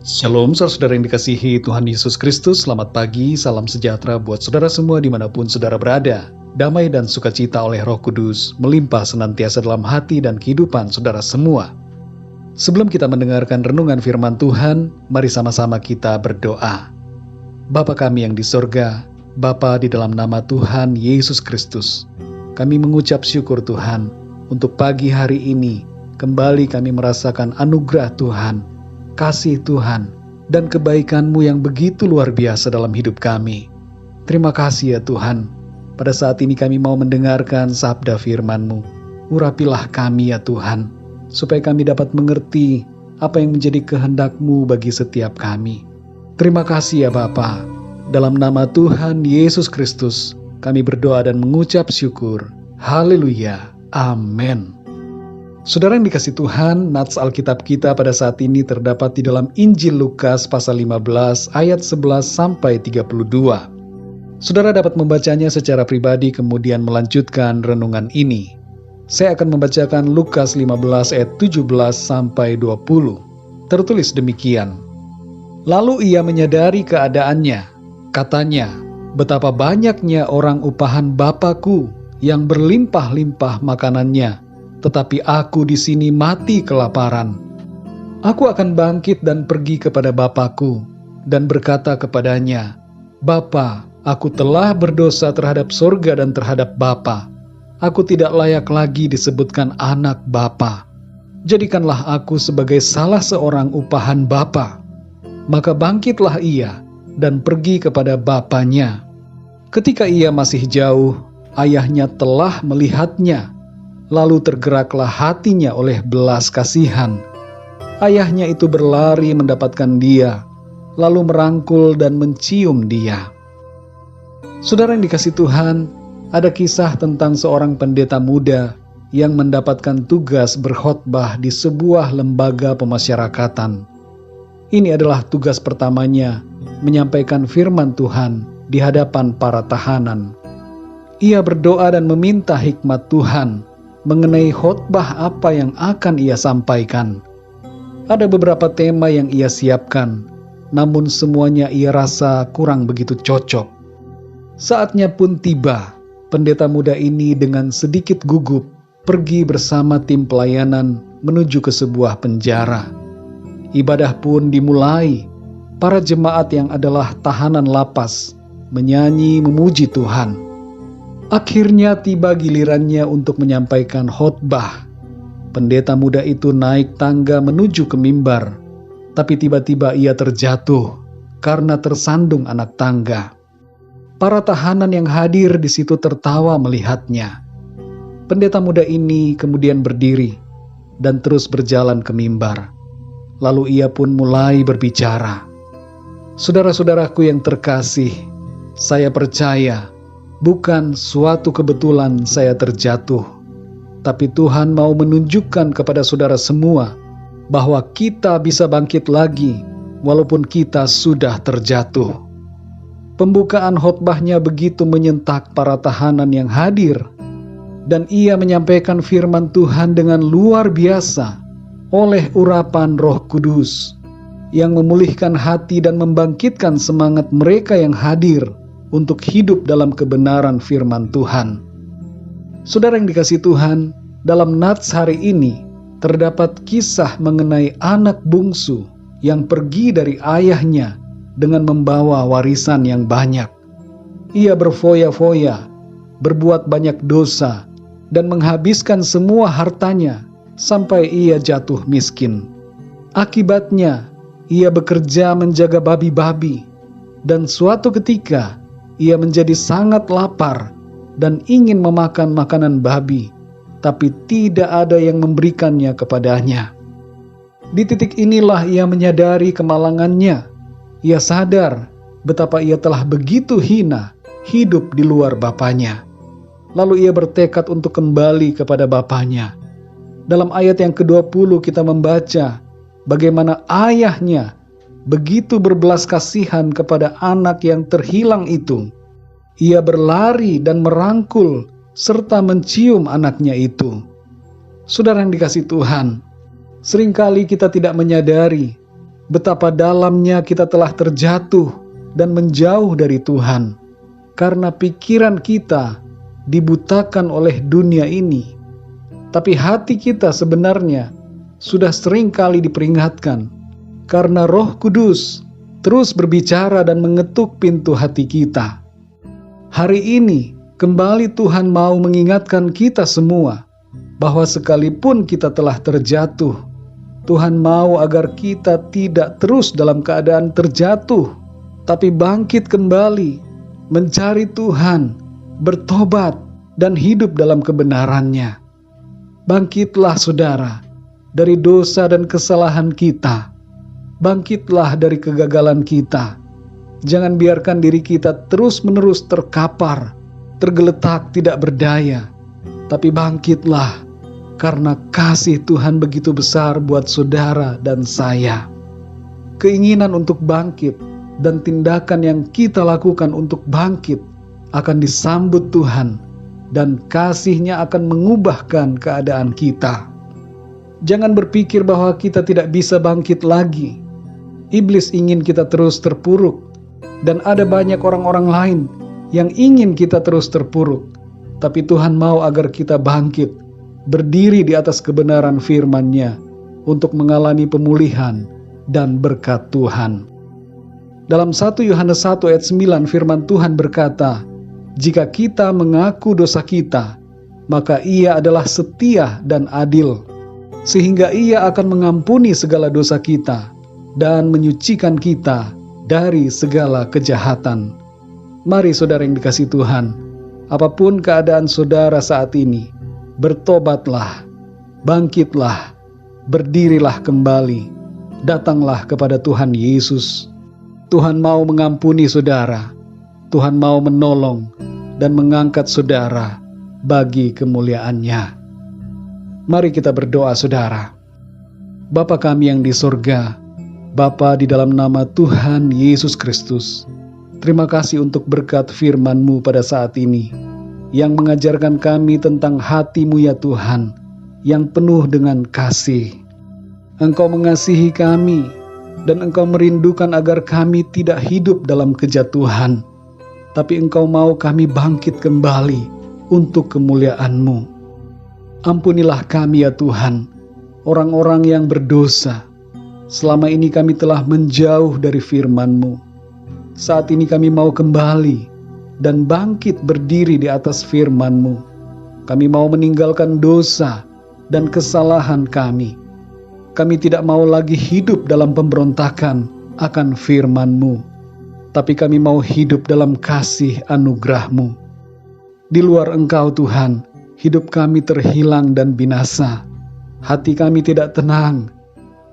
Shalom saudara yang dikasihi Tuhan Yesus Kristus, selamat pagi, salam sejahtera buat saudara semua dimanapun saudara berada. Damai dan sukacita oleh Roh Kudus melimpah senantiasa dalam hati dan kehidupan saudara semua. Sebelum kita mendengarkan renungan firman Tuhan, mari sama-sama kita berdoa. Bapa kami yang di sorga, Bapa di dalam nama Tuhan Yesus Kristus, kami mengucap syukur Tuhan untuk pagi hari ini, kembali kami merasakan anugerah Tuhan, kasih Tuhan, dan kebaikan-Mu yang begitu luar biasa dalam hidup kami. Terima kasih ya Tuhan, pada saat ini kami mau mendengarkan sabda firman-Mu. Urapilah kami ya Tuhan, supaya kami dapat mengerti apa yang menjadi kehendak-Mu bagi setiap kami. Terima kasih ya Bapa, dalam nama Tuhan Yesus Kristus, kami berdoa dan mengucap syukur. Haleluya, amin. Saudara yang dikasih Tuhan, nats Alkitab kita pada saat ini terdapat di dalam Injil Lukas pasal 15 ayat 11 sampai 32. Saudara dapat membacanya secara pribadi kemudian melanjutkan renungan ini. Saya akan membacakan Lukas 15 ayat 17 sampai 20. Tertulis demikian. Lalu ia menyadari keadaannya. Katanya, betapa banyaknya orang upahan Bapakku yang berlimpah-limpah makanannya. Tetapi aku di sini mati kelaparan. Aku akan bangkit dan pergi kepada Bapakku dan berkata kepadanya, Bapa, aku telah berdosa terhadap sorga dan terhadap Bapa. Aku tidak layak lagi disebutkan anak Bapa. Jadikanlah aku sebagai salah seorang upahan Bapa. Maka bangkitlah ia dan pergi kepada bapanya. Ketika ia masih jauh, ayahnya telah melihatnya. Lalu tergeraklah hatinya oleh belas kasihan. Ayahnya itu berlari mendapatkan dia, lalu merangkul dan mencium dia. Saudara yang dikasih Tuhan, ada kisah tentang seorang pendeta muda yang mendapatkan tugas berkhotbah di sebuah lembaga pemasyarakatan. Ini adalah tugas pertamanya, menyampaikan firman Tuhan di hadapan para tahanan. Ia berdoa dan meminta hikmat Tuhan mengenai khotbah apa yang akan ia sampaikan. Ada beberapa tema yang ia siapkan, namun semuanya ia rasa kurang begitu cocok. Saatnya pun tiba, pendeta muda ini dengan sedikit gugup pergi bersama tim pelayanan menuju ke sebuah penjara. Ibadah pun dimulai. Para jemaat yang adalah tahanan lapas menyanyi memuji Tuhan. Akhirnya tiba gilirannya untuk menyampaikan khotbah. Pendeta muda itu naik tangga menuju ke mimbar, tapi tiba-tiba ia terjatuh karena tersandung anak tangga. Para tahanan yang hadir di situ tertawa melihatnya. Pendeta muda ini kemudian berdiri dan terus berjalan ke mimbar. Lalu ia pun mulai berbicara. Saudara-saudaraku yang terkasih, saya percaya bukan suatu kebetulan saya terjatuh, tapi Tuhan mau menunjukkan kepada saudara semua bahwa kita bisa bangkit lagi walaupun kita sudah terjatuh. Pembukaan khotbahnya begitu menyentak para tahanan yang hadir, dan ia menyampaikan firman Tuhan dengan luar biasa oleh urapan Roh Kudus yang memulihkan hati dan membangkitkan semangat mereka yang hadir untuk hidup dalam kebenaran firman Tuhan. Saudara yang dikasih Tuhan, dalam nats hari ini terdapat kisah mengenai anak bungsu yang pergi dari ayahnya dengan membawa warisan yang banyak. Ia berfoya-foya, berbuat banyak dosa, dan menghabiskan semua hartanya sampai ia jatuh miskin. Akibatnya, ia bekerja menjaga babi-babi, dan suatu ketika ia menjadi sangat lapar dan ingin memakan makanan babi, tapi tidak ada yang memberikannya kepadanya. Di titik inilah ia menyadari kemalangannya. Ia sadar betapa ia telah begitu hina hidup di luar bapaknya. Lalu ia bertekad untuk kembali kepada bapaknya. Dalam ayat yang ke-20 kita membaca bagaimana ayahnya begitu berbelas kasihan kepada anak yang terhilang itu. Ia berlari dan merangkul serta mencium anaknya itu. Saudara yang dikasih Tuhan, seringkali kita tidak menyadari betapa dalamnya kita telah terjatuh dan menjauh dari Tuhan, karena pikiran kita dibutakan oleh dunia ini. Tapi hati kita sebenarnya sudah sering kali diperingatkan, karena Roh Kudus terus berbicara dan mengetuk pintu hati kita. Hari ini kembali Tuhan mau mengingatkan kita semua bahwa sekalipun kita telah terjatuh, Tuhan mau agar kita tidak terus dalam keadaan terjatuh, tapi bangkit kembali, mencari Tuhan, bertobat, dan hidup dalam kebenaran-Nya. Bangkitlah saudara dari dosa dan kesalahan kita. Bangkitlah dari kegagalan kita. Jangan biarkan diri kita terus-menerus terkapar, tergeletak, tidak berdaya. Tapi bangkitlah, karena kasih Tuhan begitu besar buat saudara dan saya. Keinginan untuk bangkit dan tindakan yang kita lakukan untuk bangkit akan disambut Tuhan, dan kasih-Nya akan mengubahkan keadaan kita. Jangan berpikir bahwa kita tidak bisa bangkit lagi. Iblis ingin kita terus terpuruk, dan ada banyak orang-orang lain yang ingin kita terus terpuruk. Tapi Tuhan mau agar kita bangkit, berdiri di atas kebenaran firman-Nya untuk mengalami pemulihan dan berkat Tuhan. Dalam 1 Yohanes 1 ayat 9 firman Tuhan berkata, "Jika kita mengaku dosa kita, maka Ia adalah setia dan adil, sehingga Ia akan mengampuni segala dosa kita dan menyucikan kita dari segala kejahatan." Mari saudara yang dikasihi Tuhan, apapun keadaan saudara saat ini, bertobatlah, bangkitlah, berdirilah kembali, datanglah kepada Tuhan Yesus. Tuhan mau mengampuni saudara, Tuhan mau menolong dan mengangkat saudara bagi kemuliaan-Nya. Mari kita berdoa saudara. Bapa kami yang di sorga, Bapa di dalam nama Tuhan Yesus Kristus, terima kasih untuk berkat firman-Mu pada saat ini, yang mengajarkan kami tentang hati-Mu ya Tuhan, yang penuh dengan kasih. Engkau mengasihi kami, dan Engkau merindukan agar kami tidak hidup dalam kejatuhan, tapi Engkau mau kami bangkit kembali untuk kemuliaan-Mu. Ampunilah kami ya Tuhan, orang-orang yang berdosa. Selama ini kami telah menjauh dari firman-Mu. Saat ini kami mau kembali dan bangkit berdiri di atas firman-Mu. Kami mau meninggalkan dosa dan kesalahan kami. Kami tidak mau lagi hidup dalam pemberontakan akan firman-Mu, tapi kami mau hidup dalam kasih anugerah-Mu. Di luar Engkau Tuhan, hidup kami terhilang dan binasa. Hati kami tidak tenang.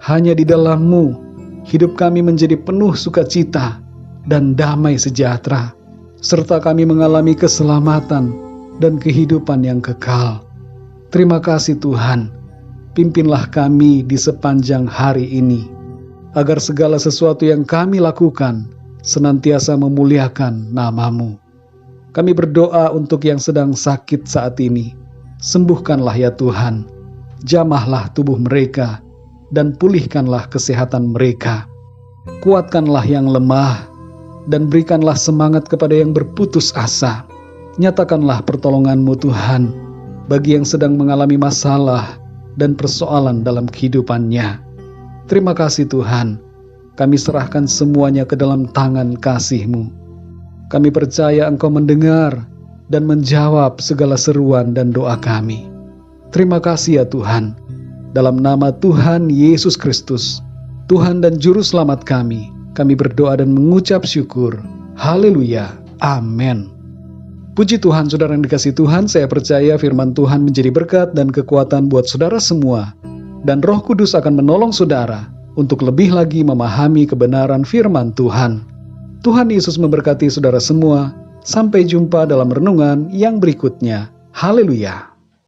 Hanya di dalam-Mu, hidup kami menjadi penuh sukacita dan damai sejahtera, serta kami mengalami keselamatan dan kehidupan yang kekal. Terima kasih Tuhan. Pimpinlah kami di sepanjang hari ini, agar segala sesuatu yang kami lakukan senantiasa memuliakan nama-Mu. Kami berdoa untuk yang sedang sakit saat ini. Sembuhkanlah ya Tuhan, jamahlah tubuh mereka, dan pulihkanlah kesehatan mereka. Kuatkanlah yang lemah, dan berikanlah semangat kepada yang berputus asa. Nyatakanlah pertolongan-Mu Tuhan, bagi yang sedang mengalami masalah dan persoalan dalam kehidupannya. Terima kasih Tuhan, kami serahkan semuanya ke dalam tangan kasih-Mu. Kami percaya Engkau mendengar dan menjawab segala seruan dan doa kami. Terima kasih ya Tuhan, dalam nama Tuhan Yesus Kristus, Tuhan dan Juru Selamat kami berdoa dan mengucap syukur. Haleluya, amin. Puji Tuhan, saudara yang dikasihi Tuhan, saya percaya firman Tuhan menjadi berkat dan kekuatan buat saudara semua. Dan Roh Kudus akan menolong saudara untuk lebih lagi memahami kebenaran firman Tuhan. Tuhan Yesus memberkati saudara semua. Sampai jumpa dalam renungan yang berikutnya. Haleluya.